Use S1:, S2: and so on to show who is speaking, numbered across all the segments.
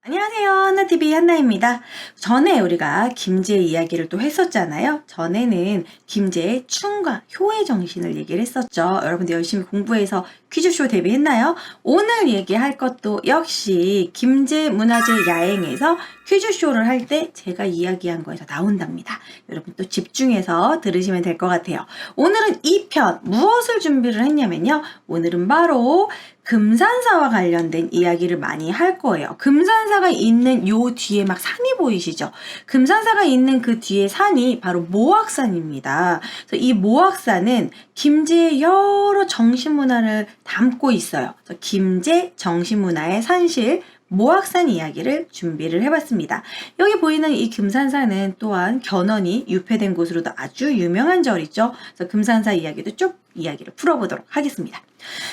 S1: 안녕하세요. 한나TV 한나입니다. 전에 우리가 김제 이야기를 또 했었잖아요. 전에는 김제의 충과 효의 정신을 얘기를 했었죠. 여러분들 열심히 공부해서 퀴즈쇼 데뷔했나요? 오늘 얘기할 것도 역시 김제 문화재 야행에서 퀴즈쇼를 할 때 제가 이야기한 거에서 나온답니다. 여러분 또 집중해서 들으시면 될 것 같아요. 오늘은 2편 무엇을 준비를 했냐면요. 오늘은 바로 금산사와 관련된 이야기를 많이 할 거예요. 금산사가 있는 요 뒤에 막 산이 보이시죠? 금산사가 있는 그 뒤에 산이 바로 모악산입니다. 그래서 이 모악산은 김제의 여러 정신문화를 담고 있어요. 그래서 김제 정신문화의 산실 모악산 이야기를 준비를 해봤습니다. 여기 보이는 이 금산사는 또한 견훤이 유폐된 곳으로도 아주 유명한 절이죠. 그래서 금산사 이야기도 쭉 이야기를 풀어보도록 하겠습니다.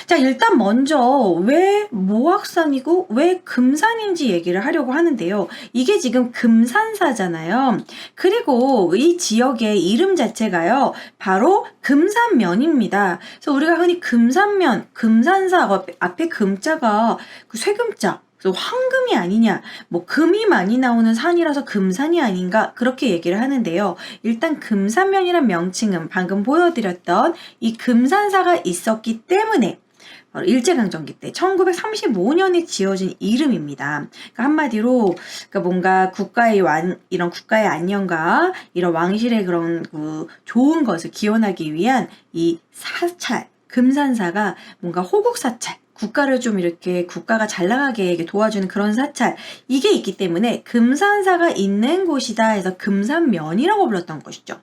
S1: 자, 일단 먼저 왜 모악산이고 왜 금산인지 얘기를 하려고 하는데요. 이게 지금 금산사잖아요. 그리고 이 지역의 이름 자체가요. 바로 금산면입니다. 그래서 우리가 흔히 금산면, 금산사 앞에 금자가 그 쇠금자, 그래서 황금이 아니냐, 뭐 금이 많이 나오는 산이라서 금산이 아닌가 그렇게 얘기를 하는데요. 일단 금산면이란 명칭은 방금 보여드렸던 이 금산사가 있었기 때문에 바로 일제강점기 때 1935년에 지어진 이름입니다. 그러니까 한마디로 그러니까 뭔가 이런 국가의 안녕과 이런 왕실의 그런 그 좋은 것을 기원하기 위한 이 사찰 금산사가 뭔가 호국사찰 국가를 좀 이렇게 국가가 잘 나가게 도와주는 그런 사찰 이게 있기 때문에 금산사가 있는 곳이다 해서 금산면이라고 불렀던 것이죠.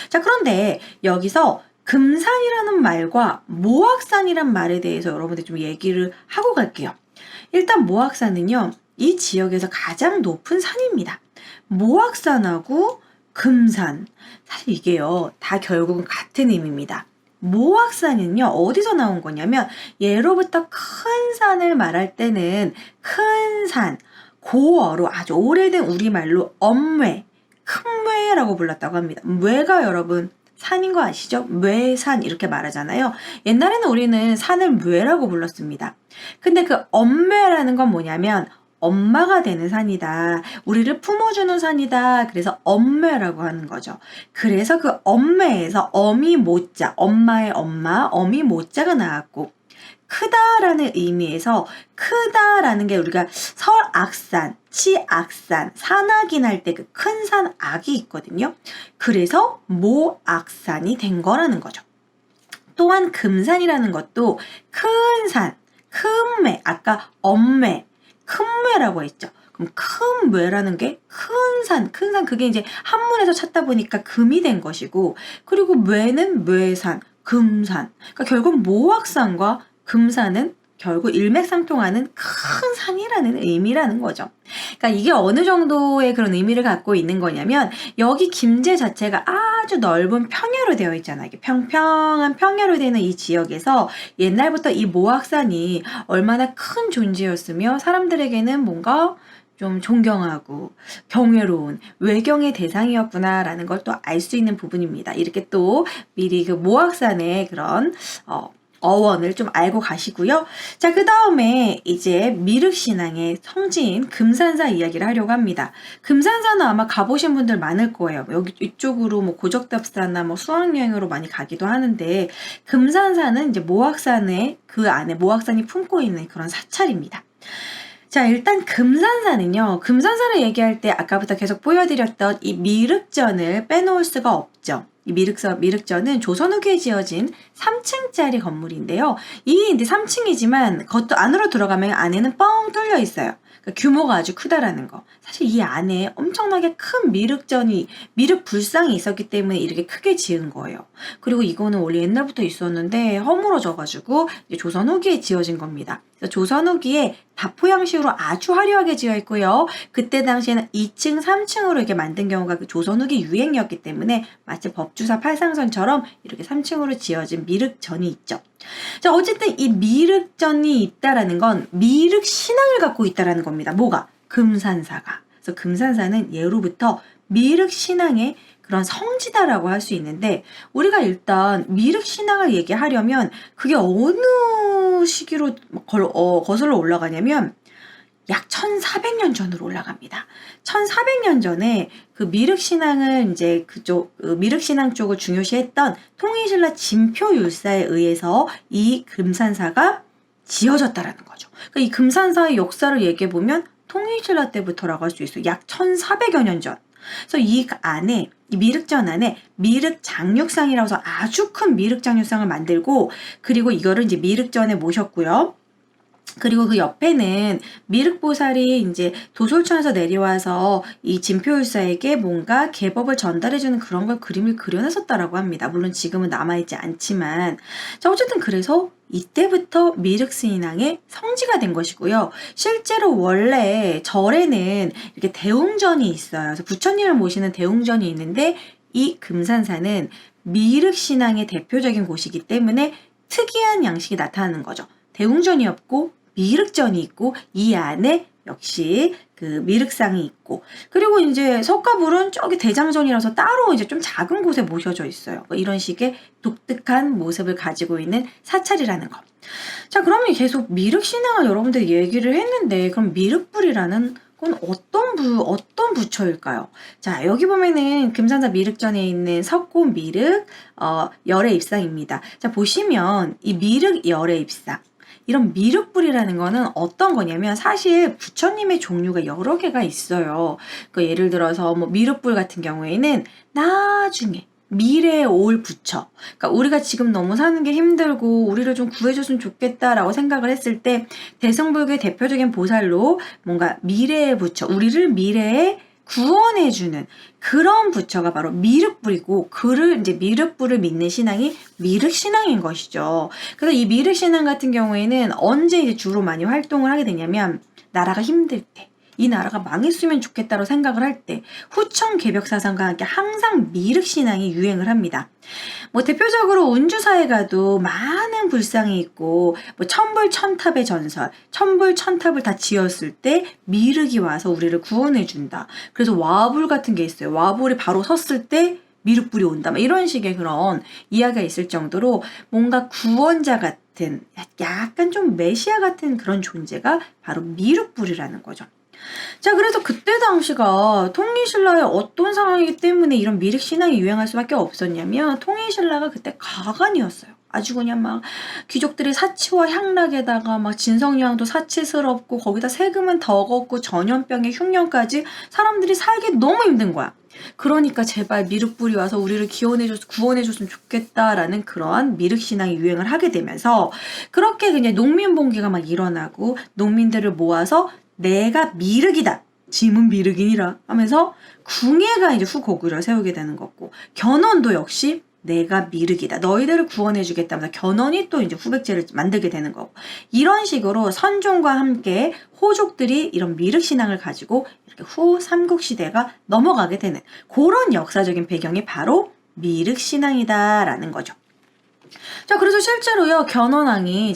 S1: 자, 그런데 여기서 금산이라는 말과 모악산이란 말에 대해서 여러분들 좀 얘기를 하고 갈게요. 일단 모악산은요, 이 지역에서 가장 높은 산입니다. 모악산하고 금산, 사실 이게요, 다 결국은 같은 의미입니다. 모악산은요, 어디서 나온 거냐면, 예로부터 큰 산을 말할 때는 큰 산, 고어로 아주 오래된 우리말로 엄외, 큰외라고 불렀다고 합니다. 외가 여러분, 산인 거 아시죠? 묘산 이렇게 말하잖아요. 옛날에는 우리는 산을 묘라고 불렀습니다. 근데 그 엄묘라는 건 뭐냐면 엄마가 되는 산이다. 우리를 품어주는 산이다. 그래서 엄묘라고 하는 거죠. 그래서 그 엄묘에서 어미 모자, 엄마의 엄마, 어미 모자가 나왔고 크다라는 의미에서 크다라는 게 우리가 설악산, 치악산, 산악인 할 때 그 큰 산악이 있거든요. 그래서 모악산이 된 거라는 거죠. 또한 금산이라는 것도 큰 산, 큰매, 아까 엄매, 큰매라고 했죠. 그럼 큰 매라는 게 큰 산 그게 이제 한문에서 찾다 보니까 금이 된 것이고 그리고 매는 매산, 금산. 그러니까 결국 모악산과 금산은 결국 일맥상통하는 큰 산이라는 의미라는 거죠. 그러니까 이게 어느 정도의 그런 의미를 갖고 있는 거냐면 여기 김제 자체가 아주 넓은 평야로 되어 있잖아요. 이게 평평한 평야로 되는 이 지역에서 옛날부터 이 모악산이 얼마나 큰 존재였으며 사람들에게는 뭔가 좀 존경하고 경외로운 외경의 대상이었구나라는 걸 또 알 수 있는 부분입니다. 이렇게 또 미리 그 모악산의 그런 어원을 좀 알고 가시고요. 자, 그 다음에 이제 미륵신앙의 성지인 금산사 이야기를 하려고 합니다. 금산사는 아마 가보신 분들 많을 거예요. 여기 이쪽으로 뭐 고적답사나 뭐 수학여행으로 많이 가기도 하는데 금산사는 이제 모악산의 그 안에 모악산이 품고 있는 그런 사찰입니다. 자, 일단 금산사는요. 금산사를 얘기할 때 아까부터 계속 보여드렸던 이 미륵전을 빼놓을 수가 없죠. 이 미륵전은 조선 후기에 지어진 3층짜리 건물인데요. 이 이제 3층이지만 안으로 들어가면 안에는 뻥 뚫려 있어요. 그러니까 규모가 아주 크다라는 거. 사실 이 안에 엄청나게 큰 미륵 불상이 있었기 때문에 이렇게 크게 지은 거예요. 그리고 이거는 원래 옛날부터 있었는데 허물어져가지고 이제 조선 후기에 지어진 겁니다. 그래서 조선 후기에 다포 형식으로 아주 화려하게 지어 있고요. 그때 당시에는 2층, 3층으로 이렇게 만든 경우가 그 조선 후기 유행이었기 때문에 마치 법주사 팔상선처럼 이렇게 3층으로 지어진 미륵전이 있죠. 자, 어쨌든 이 미륵전이 있다라는 건 미륵 신앙을 갖고 있다라는 겁니다. 뭐가? 금산사가. 그래서 금산사는 예로부터 미륵 신앙의 그런 성지다라고 할 수 있는데 우리가 일단 미륵 신앙을 얘기하려면 그게 어느 시기로 거슬러 올라가냐면 약 1400년 전으로 올라갑니다. 1400년 전에 그 미륵신앙을 이제 미륵신앙 쪽을 중요시했던 통일신라 진표율사에 의해서 이 금산사가 지어졌다라는 거죠. 그러니까 이 금산사의 역사를 얘기해 보면 통일신라 때부터라고 할 수 있어요. 약 1400여 년 전. 그래서 이 안에 이 미륵전 안에 미륵장육상이라고 해서 아주 큰 미륵장육상을 만들고 그리고 이거를 이제 미륵전에 모셨고요. 그리고 그 옆에는 미륵보살이 이제 도솔천에서 내려와서 이 진표율사에게 뭔가 계법을 전달해주는 그런 걸 그림을 그려놨었다라고 합니다. 물론 지금은 남아있지 않지만. 자, 어쨌든 그래서 이때부터 미륵신앙의 성지가 된 것이고요. 실제로 원래 절에는 이렇게 대웅전이 있어요. 그래서 부처님을 모시는 대웅전이 있는데 이 금산사는 미륵신앙의 대표적인 곳이기 때문에 특이한 양식이 나타나는 거죠. 대웅전이 없고 미륵전이 있고 이 안에 역시 그 미륵상이 있고 그리고 이제 석가불은 저기 대장전이라서 따로 이제 좀 작은 곳에 모셔져 있어요. 이런 식의 독특한 모습을 가지고 있는 사찰이라는 거. 자, 그러면 계속 미륵신앙을 여러분들이 얘기를 했는데 그럼 미륵불이라는 건 어떤 부처일까요? 자, 여기 보면은 금산사 미륵전에 있는 석고 미륵 열애 입상입니다. 자, 보시면 이 미륵 열애 입상 이런 미륵불이라는 거는 어떤 거냐면 사실 부처님의 종류가 여러 개가 있어요. 그 예를 들어서 뭐 미륵불 같은 경우에는 나중에 미래에 올 부처. 그러니까 우리가 지금 너무 사는 게 힘들고 우리를 좀 구해줬으면 좋겠다라고 생각을 했을 때 대승불교의 대표적인 보살로 뭔가 미래의 부처, 우리를 미래에 구원해주는 그런 부처가 바로 미륵불이고 그를 이제 미륵불을 믿는 신앙이 미륵신앙인 것이죠. 그래서 이 미륵신앙 같은 경우에는 언제 이제 주로 많이 활동을 하게 되냐면 나라가 힘들 때 이 나라가 망했으면 좋겠다고 생각을 할 때 후천 개벽사상과 함께 항상 미륵신앙이 유행을 합니다. 뭐 대표적으로 운주사에 가도 많은 불상이 있고 뭐 천불천탑의 전설, 천불천탑을 다 지었을 때 미륵이 와서 우리를 구원해 준다. 그래서 와불 같은 게 있어요. 와불이 바로 섰을 때 미륵불이 온다. 이런 식의 그런 이야기가 있을 정도로 뭔가 구원자 같은 약간 좀 메시아 같은 그런 존재가 바로 미륵불이라는 거죠. 자, 그래서 그때 당시가 통일신라의 어떤 상황이기 때문에 이런 미륵신앙이 유행할 수밖에 없었냐면 통일신라가 그때 가관이었어요. 아주 그냥 막 귀족들이 사치와 향락에다가 막 진성여왕도 사치스럽고 거기다 세금은 더 걷고 전염병에 흉년까지 사람들이 살기 너무 힘든 거야. 그러니까 제발 미륵불이 와서 우리를 구원해줬으면 좋겠다라는 그러한 미륵신앙이 유행을 하게 되면서 그렇게 그냥 농민봉기가 막 일어나고 농민들을 모아서 내가 미륵이다. 짐은 미륵이니라 하면서 궁예가 이제 후고구려를 세우게 되는 거고 견훤도 역시 내가 미륵이다. 너희들을 구원해 주겠다면서 견훤이 또 이제 후백제를 만들게 되는 거고 이런 식으로 선종과 함께 호족들이 이런 미륵신앙을 가지고 이렇게 후 삼국시대가 넘어가게 되는 그런 역사적인 배경이 바로 미륵신앙이다라는 거죠. 자, 그래서 실제로요, 견훤이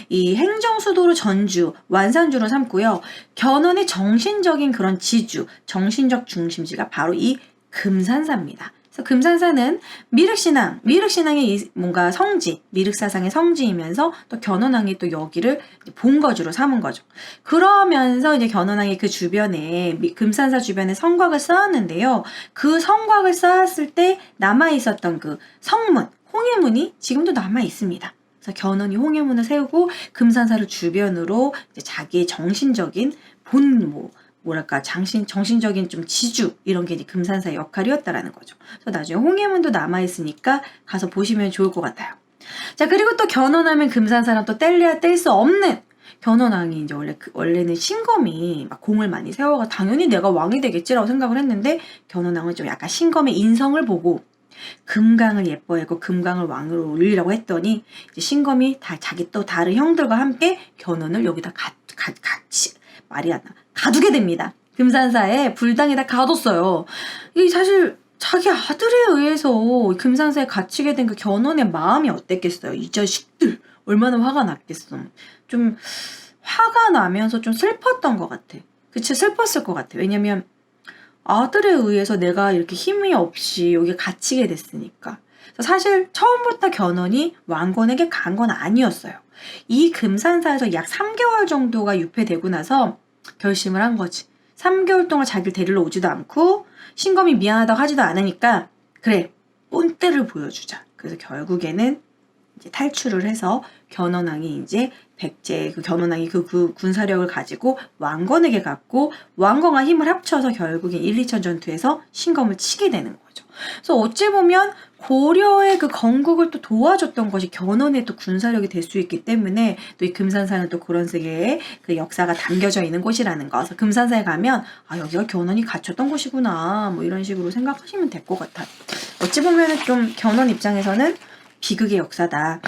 S1: 이 행정수도로 전주, 완산주로 삼고요, 견훤의 정신적인 그런 지주, 정신적 중심지가 바로 이 금산사입니다. 그래서 금산사는 미륵신앙의 뭔가 성지, 미륵사상의 성지이면서 또 견훤왕이 또 여기를 본거지로 삼은 거죠. 그러면서 이제 견훤왕이 그 주변에, 금산사 주변에 성곽을 쌓았는데요. 그 성곽을 쌓았을 때 남아있었던 그 성문, 홍해문이 지금도 남아 있습니다. 그래서 견훤이 홍해문을 세우고 금산사를 주변으로 이제 자기의 정신적인 정신적인 좀 지주 이런 게 이제 금산사의 역할이었다라는 거죠. 그래서 나중에 홍해문도 남아 있으니까 가서 보시면 좋을 것 같아요. 자, 그리고 또 견훤하면 금산사랑 또 뗄래야 뗄 수 없는 견훤왕이 이제 원래는 신검이 막 공을 많이 세워가 당연히 내가 왕이 되겠지라고 생각을 했는데 견훤왕은 좀 약간 신검의 인성을 보고 금강을 예뻐했고 금강을 왕으로 올리려고 했더니 이제 신검이 자기 또 다른 형들과 함께 견훤을 여기다 같이 말이 안 나. 가두게 됩니다. 금산사에 불당에다 가뒀어요. 이 사실 자기 아들에 의해서 금산사에 갇히게 된 그 견훤의 마음이 어땠겠어요. 이 자식들 얼마나 화가 났겠어. 좀 화가 나면서 좀 슬펐던 것 같아. 그치, 슬펐을 것 같아. 왜냐면 아들에 의해서 내가 이렇게 힘이 없이 여기 갇히게 됐으니까. 그래서 사실 처음부터 견훤이 왕건에게 간 건 아니었어요. 이 금산사에서 약 3개월 정도가 유폐되고 나서 결심을 한 거지. 3개월 동안 자기를 데리러 오지도 않고 신검이 미안하다고 하지도 않으니까 그래, 본때를 보여주자. 그래서 결국에는 이제 탈출을 해서 견훤왕이 이제 견훤왕이 그 군사력을 가지고 왕건에게 갔고 왕건과 힘을 합쳐서 결국엔 1, 2천 전투에서 신검을 치게 되는 거죠. 그래서 어찌 보면 고려의 그 건국을 또 도와줬던 것이 견훤의 또 군사력이 될 수 있기 때문에 또 이 금산사는 또 그런 식의 그 역사가 담겨져 있는 곳이라는 거. 그래서 금산사에 가면 아, 여기가 견훤이 갇혔던 곳이구나 뭐 이런 식으로 생각하시면 될 것 같아요. 어찌 보면은 좀 견훤 입장에서는 비극의 역사다.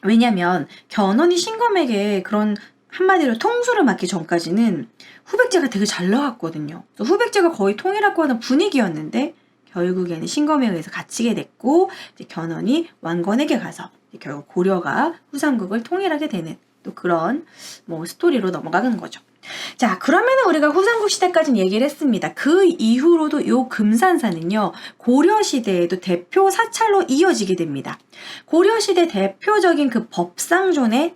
S1: 왜냐면 견훤이 신검에게 그런 한마디로 통수를 맡기 전까지는 후백제가 되게 잘 나갔거든요. 후백제가 거의 통일하고 하는 분위기였는데 결국에는 신검에 의해서 갇히게 됐고 이제 견훤이 왕건에게 가서 결국 고려가 후삼국을 통일하게 되는 또 그런 뭐 스토리로 넘어가는 거죠. 자, 그러면은 우리가 후삼국 시대까지는 얘기를 했습니다. 그 이후로도 요 금산사는요, 고려시대에도 대표 사찰로 이어지게 됩니다. 고려시대 대표적인 그 법상종의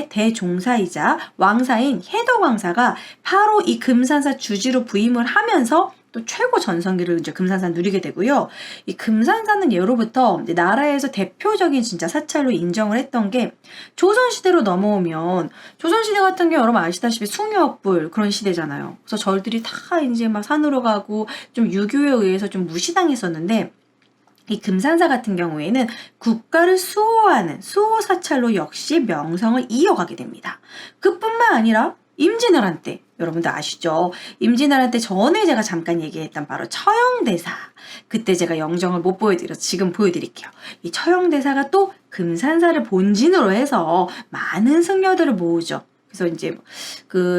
S1: 대종사이자 왕사인 해덕왕사가 바로 이 금산사 주지로 부임을 하면서 또 최고 전성기를 이제 금산사 누리게 되고요. 이 금산사는 예로부터 이제 나라에서 대표적인 진짜 사찰로 인정을 했던 게 조선시대로 넘어오면 조선시대 같은 경우 여러분 아시다시피 숭유업불 그런 시대잖아요. 그래서 절들이 다 이제 막 산으로 가고 좀 유교에 의해서 좀 무시당했었는데 이 금산사 같은 경우에는 국가를 수호하는 수호사찰로 역시 명성을 이어가게 됩니다. 그뿐만 아니라 임진왜란 때 여러분들 아시죠? 임진왜란 때 전에 제가 잠깐 얘기했던 바로 처형대사. 그때 제가 영정을 못 보여드려서 지금 보여드릴게요. 이 처형대사가 또 금산사를 본진으로 해서 많은 승려들을 모으죠. 그래서 이제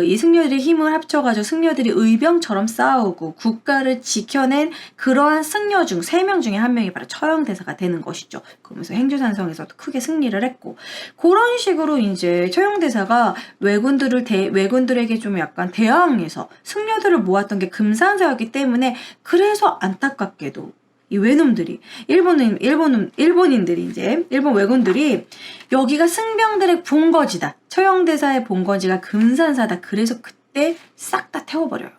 S1: 이 승려들의 힘을 합쳐가지고 승려들이 의병처럼 싸우고 국가를 지켜낸 그러한 승려 중 3명 중에 한 명이 바로 처형대사가 되는 것이죠. 그러면서 행주산성에서도 크게 승리를 했고 그런 식으로 이제 처형대사가 왜군들에게 좀 약간 대항해서 승려들을 모았던 게 금산사였기 때문에 그래서 안타깝게도 이 외놈들이 일본인들이 이제 일본 왜군들이 여기가 승병들의 본거지다. 처형대사의 본거지가 금산사다. 그래서 그때 싹 다 태워버려요.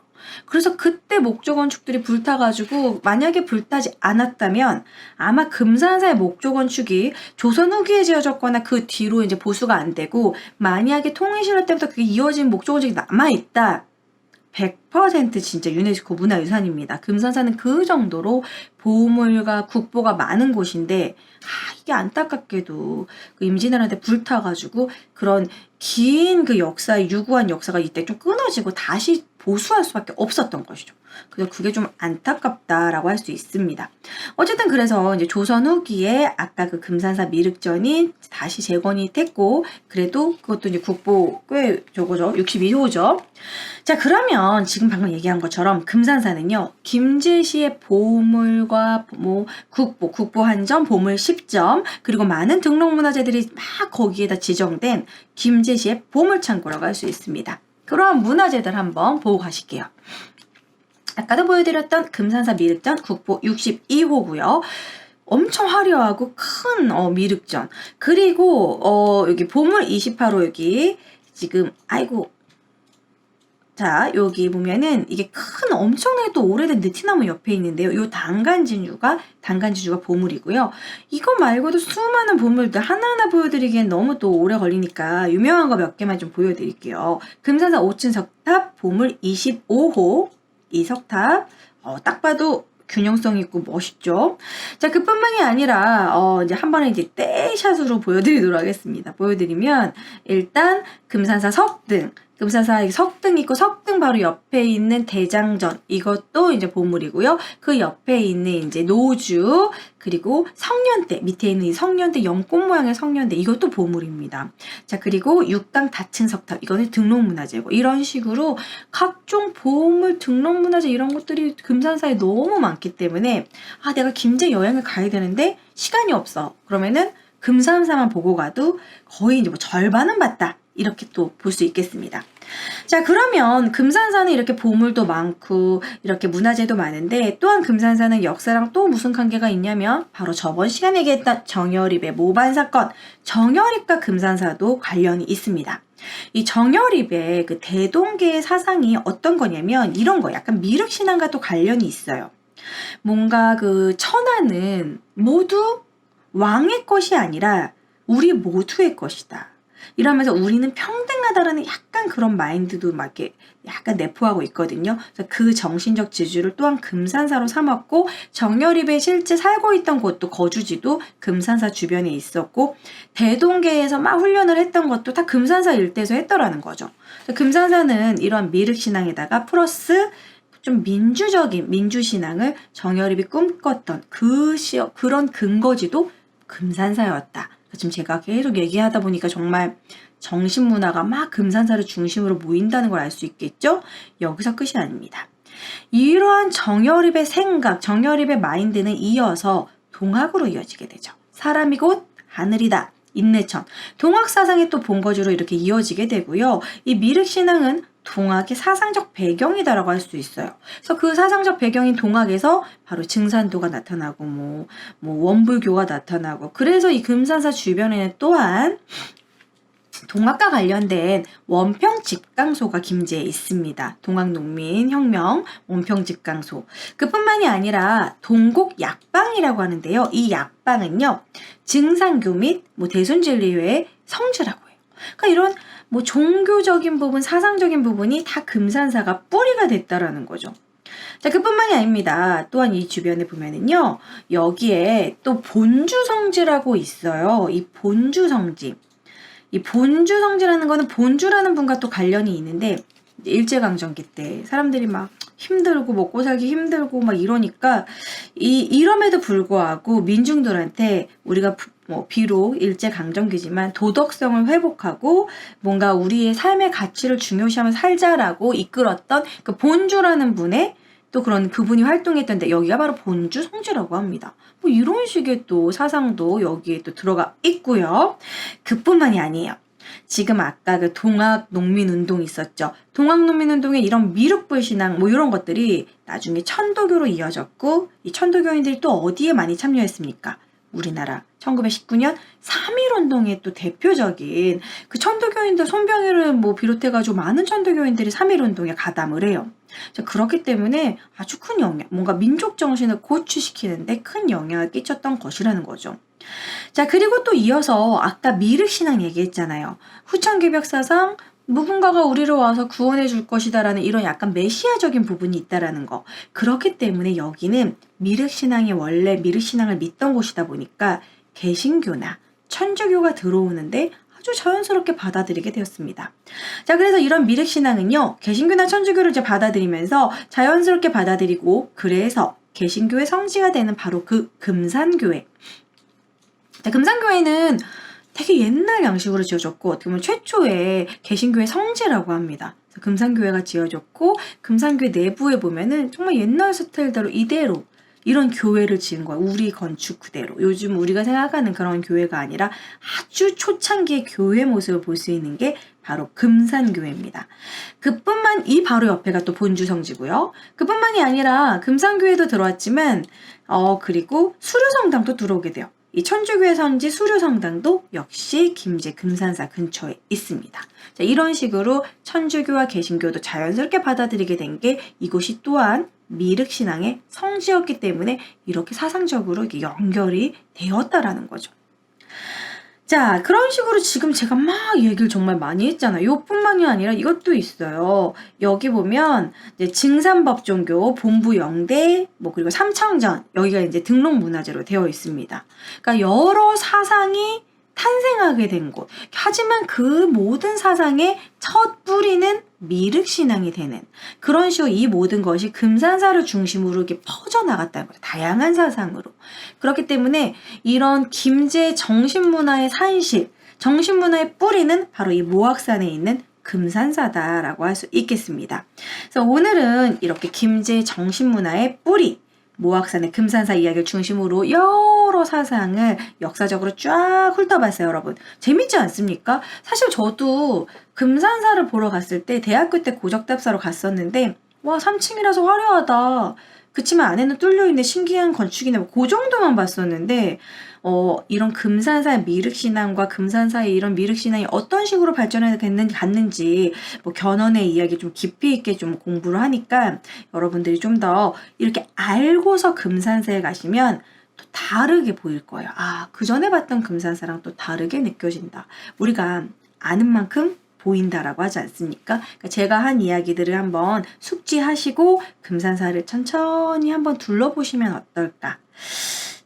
S1: 그래서 그때 목조 건축들이 불타가지고 만약에 불타지 않았다면 아마 금산사의 목조 건축이 조선 후기에 지어졌거나 그 뒤로 이제 보수가 안 되고 만약에 통일신라 때부터 그게 이어진 목조 건축이 남아있다. 100% 진짜 유네스코 문화유산입니다. 금산사는 그 정도로 보물과 국보가 많은 곳인데 이게 안타깝게도 그 임진왜란 때 불타가지고 그런 긴 그 역사의 유구한 역사가 이때 좀 끊어지고 다시 보수할 수밖에 없었던 것이죠. 그래서 그게 좀 안타깝다라고 할 수 있습니다. 어쨌든 그래서 이제 조선 후기에 아까 그 금산사 미륵전이 다시 재건이 됐고 그래도 그것도 이제 국보 꽤 저거죠. 62호죠. 자, 그러면 지금 방금 얘기한 것처럼 금산사는요. 김제시의 보물과 국보 한 점, 보물 10점, 그리고 많은 등록문화재들이 막 거기에다 지정된 김제시의 보물창고라고 할 수 있습니다. 그러한 문화재들 한번 보고 가실게요. 아까도 보여드렸던 금산사 미륵전 국보 62호고요. 엄청 화려하고 큰 미륵전. 그리고 여기 보물 28호 여기 지금 자, 여기 보면은 이게 큰 엄청나게 또 오래된 느티나무 옆에 있는데요. 이 단간지주가 보물이고요. 이거 말고도 수많은 보물들 하나하나 보여드리기엔 너무 또 오래 걸리니까 유명한 거 몇 개만 좀 보여드릴게요. 금산사 5층 석탑 보물 25호 이 석탑 딱 봐도 균형성 있고 멋있죠. 자, 그뿐만이 아니라 이제 한 번에 이제 떼샷으로 보여드리도록 하겠습니다. 보여드리면 일단 금산사 석등 있고 석등 바로 옆에 있는 대장전 이것도 이제 보물이고요. 그 옆에 있는 이제 노주 그리고 성년대 밑에 있는 이 성년대 연꽃 모양의 성년대 이것도 보물입니다. 자, 그리고 육당 다층 석탑 이거는 등록문화재고 이런 식으로 각종 보물 등록문화재 이런 것들이 금산사에 너무 많기 때문에 내가 김제 여행을 가야 되는데 시간이 없어. 그러면은 금산사만 보고 가도 거의 이제 뭐 절반은 봤다. 이렇게 또 볼 수 있겠습니다. 자, 그러면 금산사는 이렇게 보물도 많고 이렇게 문화재도 많은데 또한 금산사는 역사랑 또 무슨 관계가 있냐면 바로 저번 시간에 얘기했던 정여립의 모반 사건, 정여립과 금산사도 관련이 있습니다. 이 정여립의 그 대동계의 사상이 어떤 거냐면 이런 거 약간 미륵신앙과 또 관련이 있어요. 뭔가 그 천하는 모두 왕의 것이 아니라 우리 모두의 것이다. 이러면서 우리는 평등하다라는 약간 그런 마인드도 막 이렇게 약간 내포하고 있거든요. 그래서 그 정신적 지주를 또한 금산사로 삼았고 정여립에 실제 살고 있던 곳도 거주지도 금산사 주변에 있었고 대동계에서 막 훈련을 했던 것도 다 금산사 일대에서 했더라는 거죠. 금산사는 이런 미륵신앙에다가 플러스 좀 민주적인 민주신앙을 정여립이 꿈꿨던 그런 근거지도 금산사였다. 지금 제가 계속 얘기하다 보니까 정말 정신문화가 막 금산사를 중심으로 모인다는 걸 알 수 있겠죠? 여기서 끝이 아닙니다. 이러한 정여립의 생각, 정여립의 마인드는 이어서 동학으로 이어지게 되죠. 사람이 곧 하늘이다. 인내천. 동학 사상이 또 본거지로 이렇게 이어지게 되고요. 이 미륵신앙은 동학의 사상적 배경이다라고 할 수 있어요. 그래서 그 사상적 배경인 동학에서 바로 증산도가 나타나고 뭐 원불교가 나타나고 그래서 이 금산사 주변에는 또한 동학과 관련된 원평집강소가 김제에 있습니다. 동학농민혁명 원평집강소. 그뿐만이 아니라 동곡약방이라고 하는데요. 이 약방은요. 증산교 및 대순진리회의 성지라고 해요. 그러니까 이런 종교적인 부분, 사상적인 부분이 다 금산사가 뿌리가 됐다라는 거죠. 자, 그뿐만이 아닙니다. 또한 이 주변에 보면은요. 여기에 또 본주성지라고 있어요. 이 본주성지. 이 본주성지라는 거는 본주라는 분과 또 관련이 있는데 일제강점기 때 사람들이 막 힘들고 먹고 살기 힘들고 막 이러니까 이럼에도 불구하고 민중들한테 우리가 비록 일제강점기지만 도덕성을 회복하고 뭔가 우리의 삶의 가치를 중요시하면서 살자라고 이끌었던 그 본주라는 분의 또 그런 그분이 활동했던데 여기가 바로 본주 성지라고 합니다. 이런 식의 또 사상도 여기에 또 들어가 있고요. 그뿐만이 아니에요. 지금 아까 그 동학 농민운동 있었죠. 동학 농민운동에 이런 미륵불신앙 이런 것들이 나중에 천도교로 이어졌고 이 천도교인들이 또 어디에 많이 참여했습니까? 우리나라 1919년 3.1운동의 또 대표적인 그 천도교인들 손병희를 비롯해가지고 많은 천도교인들이 3.1운동에 가담을 해요. 자, 그렇기 때문에 아주 큰 영향, 뭔가 민족 정신을 고취시키는데 큰 영향을 끼쳤던 것이라는 거죠. 자, 그리고 또 이어서 아까 미륵신앙 얘기했잖아요. 후천개벽사상 누군가가 우리를 와서 구원해 줄 것이다라는 이런 약간 메시아적인 부분이 있다라는 거. 그렇기 때문에 여기는 미륵신앙이 원래 미륵신앙을 믿던 곳이다 보니까 개신교나 천주교가 들어오는데 아주 자연스럽게 받아들이게 되었습니다. 자, 그래서 이런 미륵신앙은요, 개신교나 천주교를 이제 받아들이면서 자연스럽게 받아들이고 그래서 개신교의 성지가 되는 바로 그 금산교회. 자, 금산교회는 되게 옛날 양식으로 지어졌고 어떻게 보면 최초의 개신교의 성지라고 합니다. 금산교회가 지어졌고 금산교회 내부에 보면은 정말 옛날 스타일대로 이대로 이런 교회를 지은 거예요. 우리 건축 그대로. 요즘 우리가 생각하는 그런 교회가 아니라 아주 초창기의 교회 모습을 볼 수 있는 게 바로 금산교회입니다. 이 바로 옆에가 또 본주성지고요. 그뿐만이 아니라 금산교회도 들어왔지만 그리고 수료성당도 들어오게 돼요. 이 천주교의 성지 수료성당도 역시 김제 금산사 근처에 있습니다. 자, 이런 식으로 천주교와 개신교도 자연스럽게 받아들이게 된 게 이곳이 또한 미륵신앙의 성지였기 때문에 이렇게 사상적으로 이렇게 연결이 되었다라는 거죠. 자, 그런 식으로 지금 제가 막 얘기를 정말 많이 했잖아요. 이뿐만이 아니라 이것도 있어요. 여기 보면 이제 증산법종교, 본부영대, 그리고 삼청전 여기가 이제 등록문화재로 되어 있습니다. 그러니까 여러 사상이 탄생하게 된 곳. 하지만 그 모든 사상의 첫 뿌리는 미륵신앙이 되는 그런 식으로 이 모든 것이 금산사를 중심으로 이렇게 퍼져나갔다는 거예요. 다양한 사상으로. 그렇기 때문에 이런 김제 정신문화의 산실, 정신문화의 뿌리는 바로 이 모악산에 있는 금산사다라고 할 수 있겠습니다. 그래서 오늘은 이렇게 김제 정신문화의 뿌리, 모악산의 금산사 이야기를 중심으로 여러 사상을 역사적으로 쫙 훑어봤어요, 여러분. 재밌지 않습니까? 사실 저도 금산사를 보러 갔을 때 대학교 때 고적답사로 갔었는데 와 3층이라서 화려하다. 그치만 안에는 뚫려있는 신기한 건축이네. 그 정도만 봤었는데 이런 금산사의 미륵신앙과 금산사의 이런 미륵신앙이 어떤 식으로 발전해 갔는지 뭐 견훤의 이야기 좀 깊이 있게 좀 공부를 하니까 여러분들이 좀 더 이렇게 알고서 금산사에 가시면 또 다르게 보일 거예요. 아, 그 전에 봤던 금산사랑 또 다르게 느껴진다. 우리가 아는 만큼 보인다라고 하지 않습니까? 그러니까 제가 한 이야기들을 한번 숙지하시고 금산사를 천천히 한번 둘러보시면 어떨까?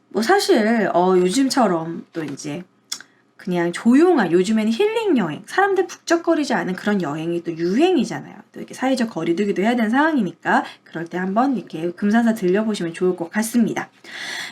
S1: 뭐 사실 요즘처럼 또 이제 그냥 조용한 요즘에는 힐링 여행, 사람들 북적거리지 않은 그런 여행이 또 유행이잖아요. 또 이렇게 사회적 거리두기도 해야 되는 상황이니까 그럴 때 한번 이렇게 금산사 들려보시면 좋을 것 같습니다.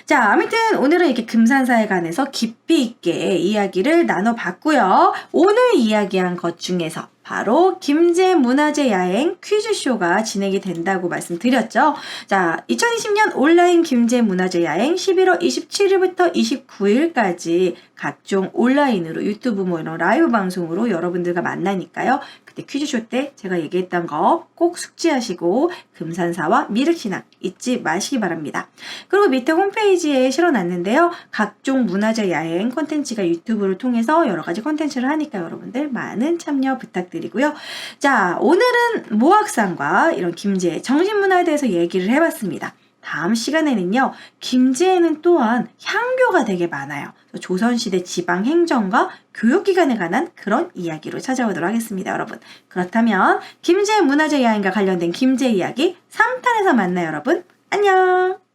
S1: 자, 아무튼 오늘은 이렇게 금산사에 관해서 깊이 있게 이야기를 나눠봤고요. 오늘 이야기한 것 중에서 바로 김제문화재 야행 퀴즈쇼가 진행이 된다고 말씀드렸죠. 자, 2020년 온라인 김제문화재 야행 11월 27일부터 29일까지 각종 온라인으로 유튜브 뭐 이런 라이브 방송으로 여러분들과 만나니까요. 그때 퀴즈쇼 때 제가 얘기했던 거 꼭 숙지하시고 금산사와 미륵신앙 잊지 마시기 바랍니다. 그리고 밑에 홈페이지에 실어놨는데요. 각종 문화재 야행 콘텐츠가 유튜브를 통해서 여러 가지 콘텐츠를 하니까 여러분들 많은 참여 부탁드리고요. 자, 오늘은 모악산과 이런 김제 정신문화에 대해서 얘기를 해봤습니다. 다음 시간에는요, 김제에는 또한 향교가 되게 많아요. 조선시대 지방행정과 교육기관에 관한 그런 이야기로 찾아오도록 하겠습니다, 여러분. 그렇다면 김제 문화재 여행과 관련된 김제 이야기 3탄에서 만나요, 여러분. 안녕!